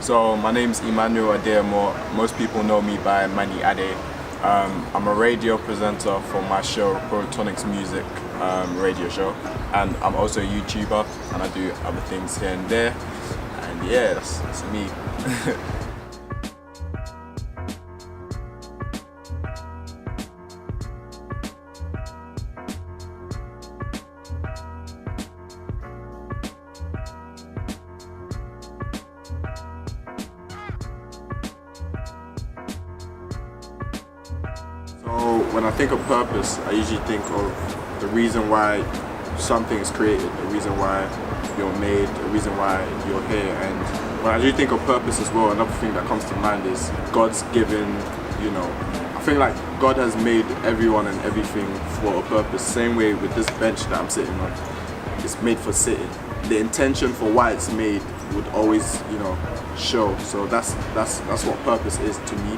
So my name's Emmanuel Ade. Most people know me by Manny Ade. I'm a radio presenter for my show, Protonics Music radio show, and I'm also a YouTuber, and I do other things here and there. And yeah, that's me. So when I think of purpose, I usually think of the reason why something is created, the reason why you're made, the reason why you're here. And when I do think of purpose as well, another thing that comes to mind is God's given, I think like God has made everyone and everything for a purpose. Same way with this bench that I'm sitting on, it's made for sitting. The intention for why it's made would always, show. So that's what purpose is to me.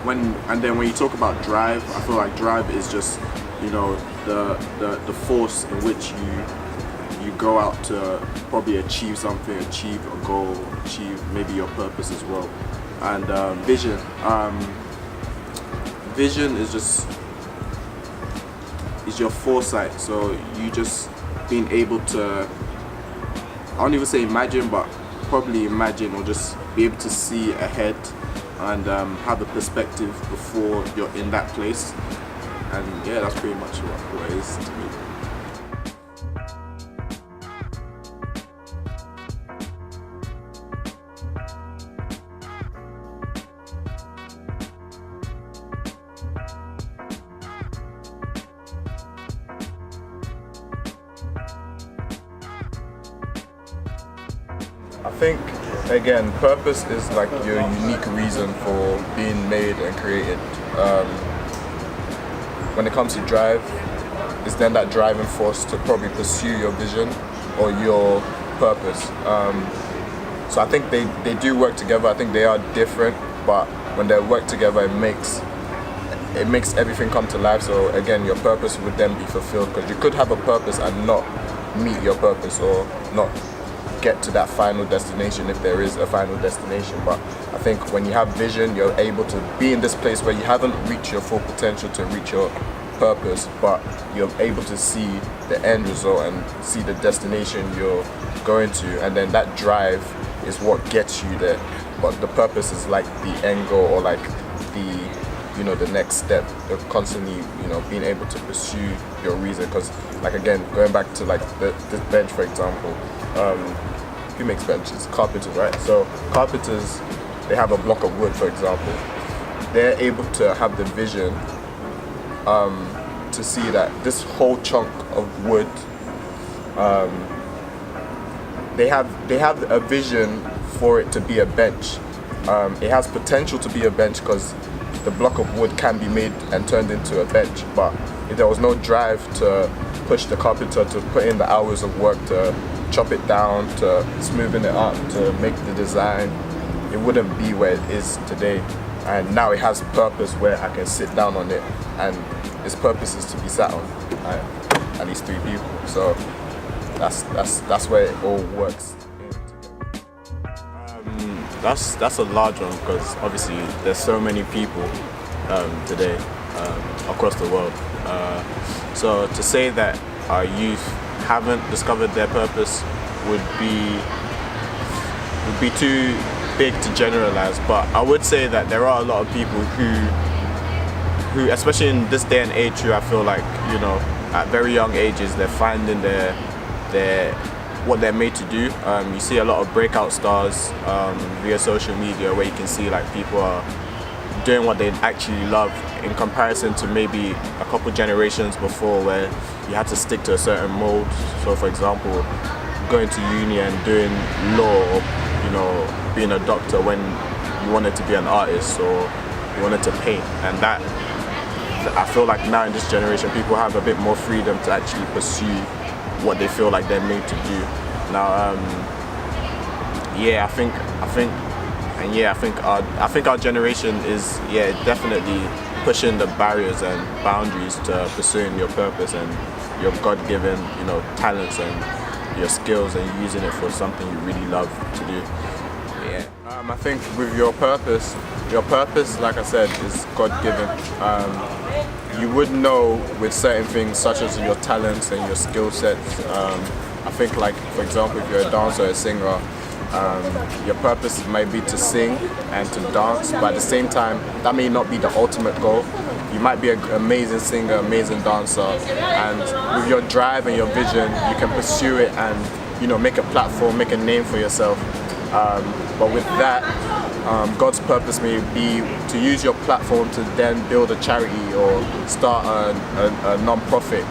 And then when you talk about drive, I feel like drive is just, the force in which you go out to probably achieve something, achieve a goal, achieve maybe your purpose as well. And vision. Vision is your foresight. So you just being able to, I don't even say imagine, but probably imagine, or just be able to see ahead and have a perspective before you're in that place. And yeah, that's pretty much what it is to me. I think, again, purpose is like your unique reason for being made and created. When it comes to drive, it's then that driving force to probably pursue your vision or your purpose. So I think they do work together. I think they are different, but when they work together, it makes everything come to life. So again, your purpose would then be fulfilled, because you could have a purpose and not meet your purpose, or not get to that final destination if there is a final destination. But I think when you have vision, you're able to be in this place where you haven't reached your full potential to reach your purpose, but you're able to see the end result and see the destination you're going to, and then that drive is what gets you there. But the purpose is like the end goal, or like the next step. You're constantly being able to pursue your reason, because like, again, going back to like this bench, for example, who makes benches? Carpenters, right? So carpenters, they have a block of wood, for example. They're able to have the vision to see that this whole chunk of wood, they have a vision for it to be a bench. It has potential to be a bench because the block of wood can be made and turned into a bench. But if there was no drive to push the carpenter to put in the hours of work to chop it down, to smoothen it up, to make the design, it wouldn't be where it is today. And now it has purpose where I can sit down on it, and its purpose is to be sat on at least 3 people. So that's where it all works. That's a large one, because obviously there's so many people today across the world. So to say that our youth haven't discovered their purpose would be too big to generalize. But I would say that there are a lot of people who, especially in this day and age, who I feel like, at very young ages, they're finding their what they're made to do. You see a lot of breakout stars via social media, where you can see like people are doing what they actually love, in comparison to maybe a couple generations before, where you had to stick to a certain mold. So for example, going to uni and doing law, or being a doctor, when you wanted to be an artist or you wanted to paint. And that, I feel like now in this generation, people have a bit more freedom to actually pursue what they feel like they're made to do. Now, I think our generation is definitely pushing the barriers and boundaries to pursuing your purpose and your God-given, talents and your skills, and using it for something you really love to do. I think with your purpose, like I said, is God-given. You would know with certain things such as your talents and your skill sets. I think, like, for example, if you're a dancer or a singer, your purpose might be to sing and to dance, but at the same time, that may not be the ultimate goal. You might be an amazing singer, amazing dancer, and with your drive and your vision, you can pursue it and, you know, make a platform, make a name for yourself. But with that, God's purpose may be to use your platform to then build a charity or start a non-profit,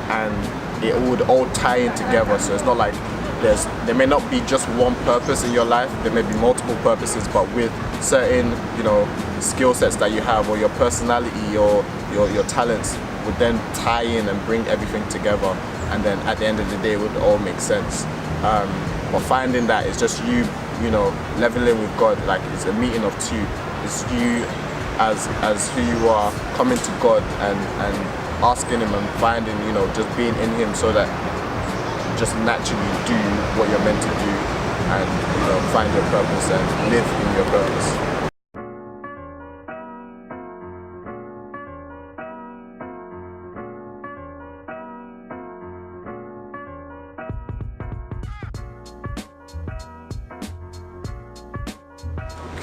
and it would all tie in together. So it's not like there may not be just one purpose in your life. There may be multiple purposes, but with certain, you know, skill sets that you have, or your personality or your talents would then tie in and bring everything together, and then at the end of the day it would all make sense. But finding that is just you know, leveling with God. Like, it's a meeting of two. It's you as who you are, coming to God and asking Him and finding, you know, just being in Him, so that you just naturally do what you're meant to do, and, you know, find your purpose and live in your purpose.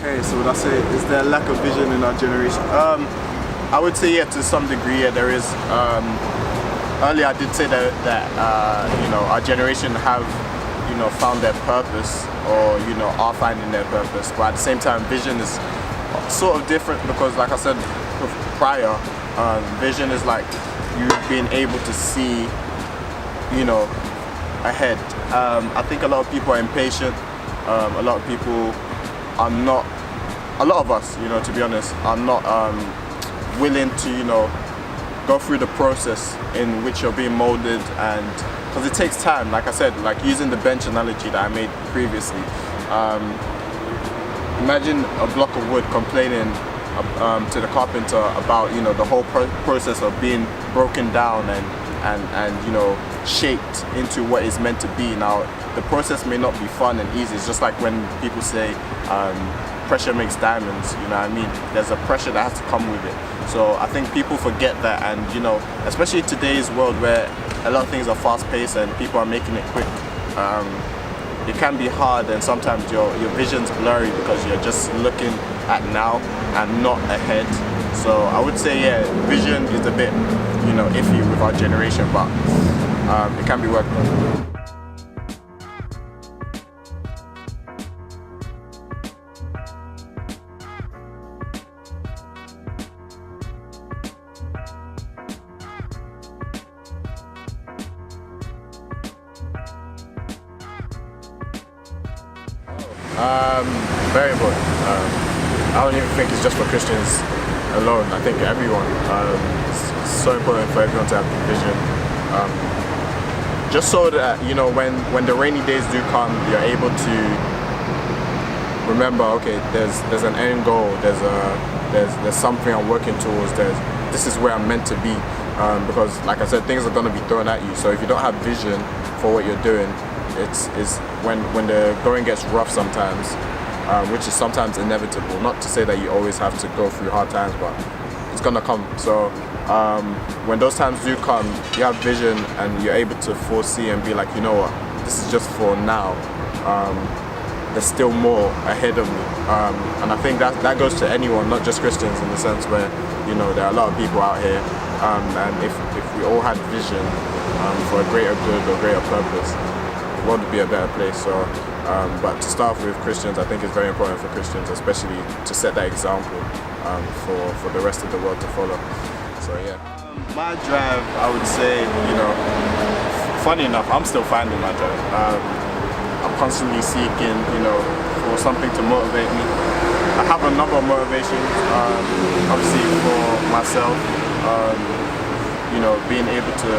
Okay, so would I say, is there a lack of vision in our generation? I would say, yeah, to some degree, yeah, there is. Earlier I did say that you know, our generation have, you know, found their purpose, or, you know, are finding their purpose, but at the same time vision is sort of different, because like I said prior, vision is like you being able to see, you know, ahead. I think a lot of people are impatient. A lot of people are not, a lot of us, you know, to be honest, are not willing to, you know, go through the process in which you're being molded, and because it takes time. Like I said, like using the bench analogy that I made previously, imagine a block of wood complaining to the carpenter about, you know, the whole process of being broken down and you know, shaped into what it's meant to be. Now, the process may not be fun and easy. It's just like when people say pressure makes diamonds, you know what I mean? There's a pressure that has to come with it. So I think people forget that, and, you know, especially today's world where a lot of things are fast-paced and people are making it quick, it can be hard, and sometimes your vision's blurry because you're just looking at now and not ahead. So I would say, yeah, vision is a bit, you know, iffy with our generation, but it can be worked on. Very important. I don't even think it's just for Christians alone. I think everyone. It's so important for everyone to have a vision. Just so that, you know, when the rainy days do come, you're able to remember, okay, there's an end goal. There's something I'm working towards. This is where I'm meant to be. Because, like I said, things are going to be thrown at you. So if you don't have vision for what you're doing, it's when the going gets rough sometimes, which is sometimes inevitable. Not to say that you always have to go through hard times, but it's gonna come. So when those times do come, you have vision and you're able to foresee and be like, you know what, this is just for now. There's still more ahead of me, and I think that goes to anyone, not just Christians, in the sense where, you know, there are a lot of people out here, and if we all had vision for a greater good or greater purpose, the world would be a better place. So, but to start with Christians, I think it's very important for Christians, especially to set that example for the rest of the world to follow. So yeah. My drive, I would say, you know, funny enough, I'm still finding my drive. I'm constantly seeking, you know, for something to motivate me. I have a number of motivations, obviously for myself, you know, being able to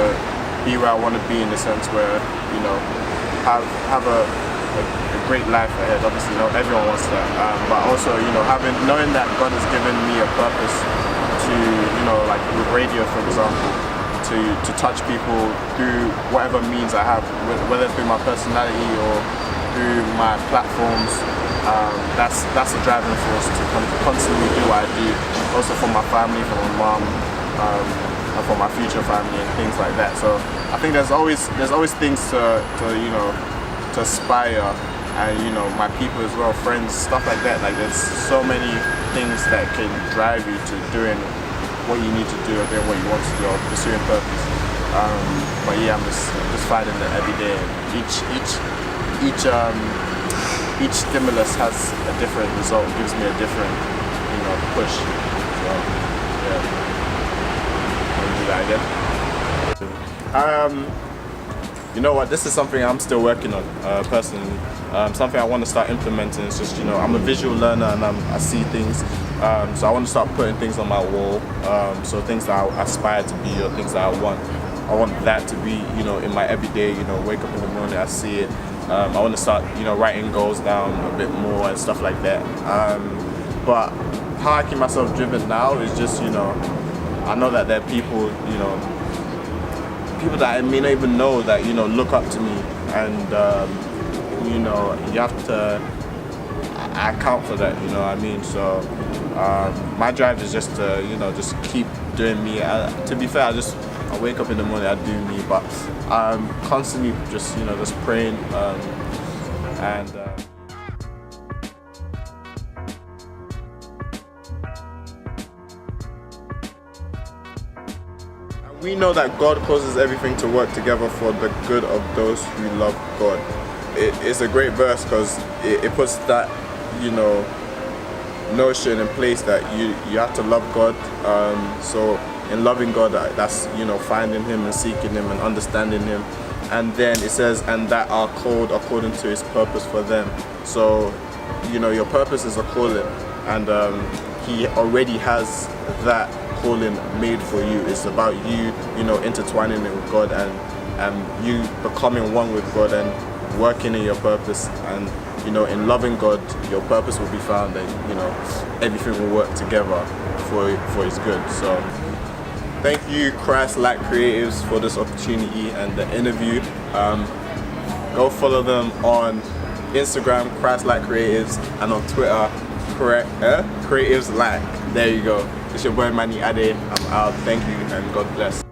be where I want to be, in the sense where, you know, have a great life ahead. Obviously, you know, everyone wants that, but also, you know, knowing that God has given me a purpose to, you know, like with radio, for example, to touch people through whatever means I have, whether through my personality or through my platforms. That's a driving force to constantly do what I do. Also for my family, for my mom, and for my future family and things like that. So I think there's always things to aspire, and my people as well, friends, stuff like that. Like there's so many things that can drive you to doing what you need to do or doing what you want to do or pursuing purpose. But yeah, I'm just finding that every day. Each stimulus has a different result, gives me a different, push. So yeah, I'll do that again. You know what? This is something I'm still working on personally. Something I want to start implementing. It's just I'm a visual learner and I see things. So I want to start putting things on my wall. So things that I aspire to be or things that I want that to be, in my everyday, wake up in the morning, I see it. I want to start, writing goals down a bit more and stuff like that. But how I keep myself driven now is just, I know that there are people, people that I may not even know that, look up to me, and, you have to account for that, you know what I mean? So my drive is just to, just keep doing me. To be fair, I wake up in the morning, I do me, but I'm constantly just, just praying, and we know that God causes everything to work together for the good of those who love God. It's a great verse because it puts that, notion in place that you have to love God. So in loving God, that's finding Him and seeking Him and understanding Him. And then it says, and that are called according to His purpose for them. So your purpose is a calling, and He already has that calling made for you. It's about you, intertwining it with God and you becoming one with God and working in your purpose. And in loving God, your purpose will be found, and everything will work together for His good. So thank you, Christ-like Creatives, for this opportunity and the interview. Go follow them on Instagram, Christ-like Creatives, and on Twitter, Creatives-like. There you go. It's your boy Manny Ade. I'm out. Thank you and God bless.